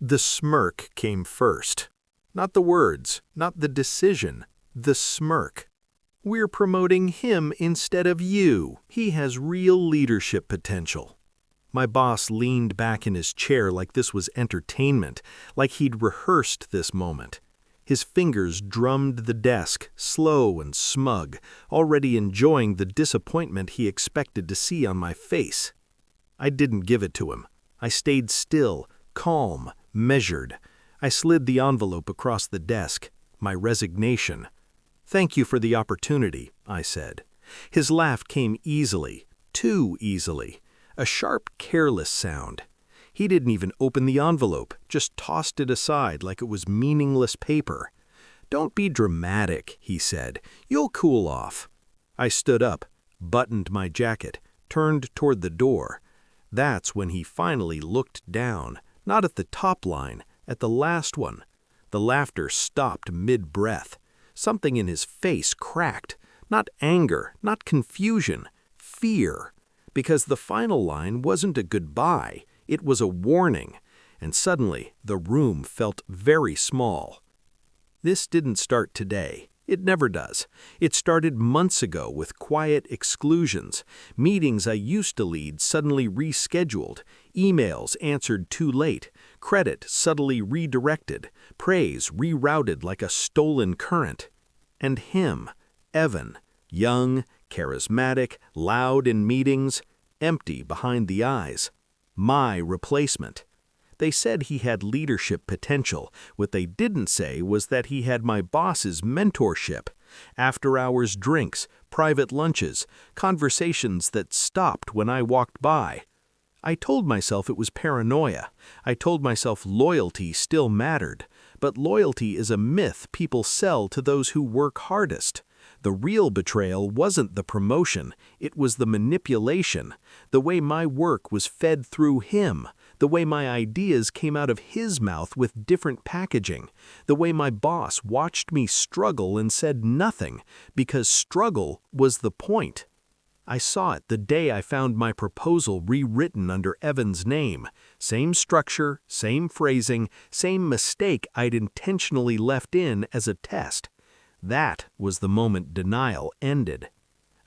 The smirk came first. Not the words, not the decision, the smirk. We're promoting him instead of you. He has real leadership potential. My boss leaned back in his chair like this was entertainment, like he'd rehearsed this moment. His fingers drummed the desk, slow and smug, already enjoying the disappointment he expected to see on my face. I didn't give it to him. I stayed still, calm, measured. I slid the envelope across the desk, my resignation. "Thank you for the opportunity," I said. His laugh came easily, too easily, a sharp, careless sound. He didn't even open the envelope, just tossed it aside like it was meaningless paper. "Don't be dramatic," he said. "You'll cool off." I stood up, buttoned my jacket, turned toward the door. That's when he finally looked down, not at the top line, at the last one. The laughter stopped mid-breath. Something in his face cracked. Not anger, not confusion, fear. Because the final line wasn't a goodbye, it was a warning. And suddenly, the room felt very small. This didn't start today. It never does. It started months ago with quiet exclusions, meetings I used to lead suddenly rescheduled, emails answered too late, credit subtly redirected, praise rerouted like a stolen current. And him, Evan, young, charismatic, loud in meetings, empty behind the eyes. My replacement. They said he had leadership potential. What they didn't say was that he had my boss's mentorship. After-hours drinks, private lunches, conversations that stopped when I walked by. I told myself it was paranoia. I told myself loyalty still mattered. But loyalty is a myth people sell to those who work hardest. The real betrayal wasn't the promotion, it was the manipulation, the way my work was fed through him, the way my ideas came out of his mouth with different packaging, the way my boss watched me struggle and said nothing, because struggle was the point. I saw it the day I found my proposal rewritten under Evan's name. Same structure, same phrasing, same mistake I'd intentionally left in as a test. That was the moment denial ended.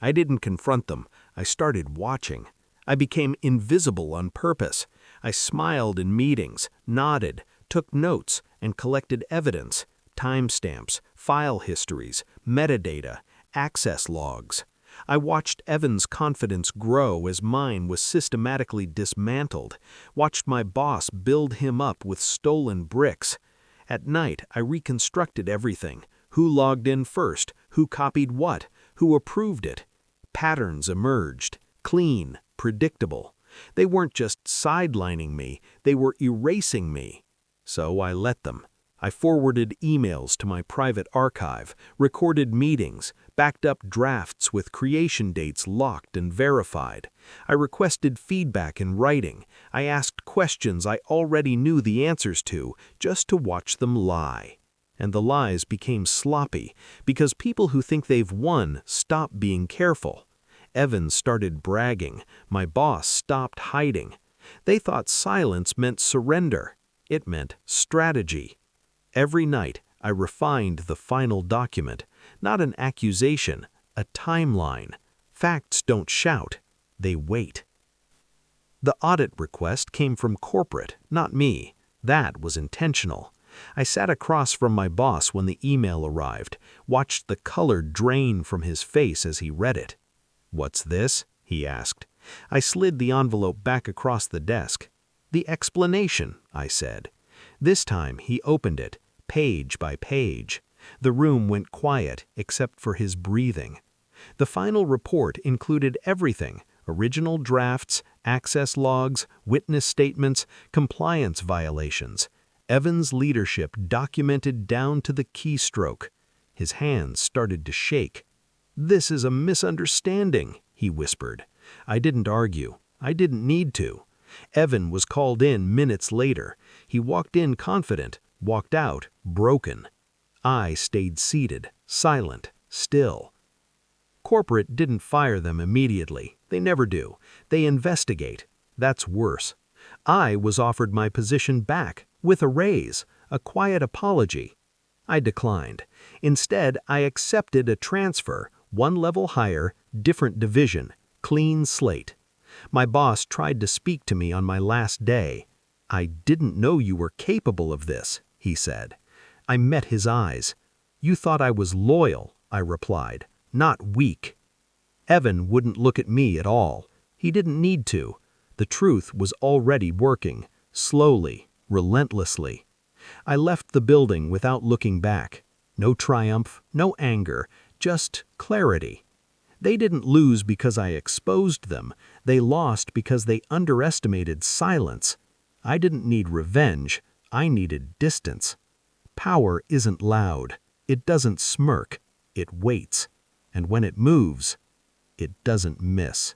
I didn't confront them. I started watching. I became invisible on purpose. I smiled in meetings, nodded, took notes, and collected evidence, timestamps, file histories, metadata, access logs. I watched Evan's confidence grow as mine was systematically dismantled, watched my boss build him up with stolen bricks. At night, I reconstructed everything. Who logged in first, who copied what, who approved it. Patterns emerged, clean, predictable. They weren't just sidelining me, they were erasing me. So I let them. I forwarded emails to my private archive, recorded meetings, backed up drafts with creation dates locked and verified. I requested feedback in writing. I asked questions I already knew the answers to, just to watch them lie. And the lies became sloppy, because people who think they've won stop being careful. Evan started bragging. My boss stopped hiding. They thought silence meant surrender. It meant strategy. Every night, I refined the final document, not an accusation, a timeline. Facts don't shout, they wait. The audit request came from corporate, not me. That was intentional. I sat across from my boss when the email arrived, watched the color drain from his face as he read it. "What's this?" he asked. I slid the envelope back across the desk. "The explanation," I said. This time he opened it, page by page. The room went quiet except for his breathing. The final report included everything: original drafts, access logs, witness statements, compliance violations. Evan's leadership documented down to the keystroke. His hands started to shake. "This is a misunderstanding," he whispered. I didn't argue. I didn't need to. Evan was called in minutes later. He walked in confident, walked out broken. I stayed seated, silent, still. Corporate didn't fire them immediately. They never do. They investigate. That's worse. I was offered my position back, with a raise, a quiet apology. I declined. Instead, I accepted a transfer, one level higher, different division, clean slate. My boss tried to speak to me on my last day. "I didn't know you were capable of this," he said. I met his eyes. "You thought I was loyal," I replied, "not weak." Evan wouldn't look at me at all. He didn't need to. The truth was already working, slowly, relentlessly. I left the building without looking back. No triumph, no anger, just clarity. They didn't lose because I exposed them. They lost because they underestimated silence. I didn't need revenge. I needed distance. Power isn't loud. It doesn't smirk. It waits. And when it moves, it doesn't miss.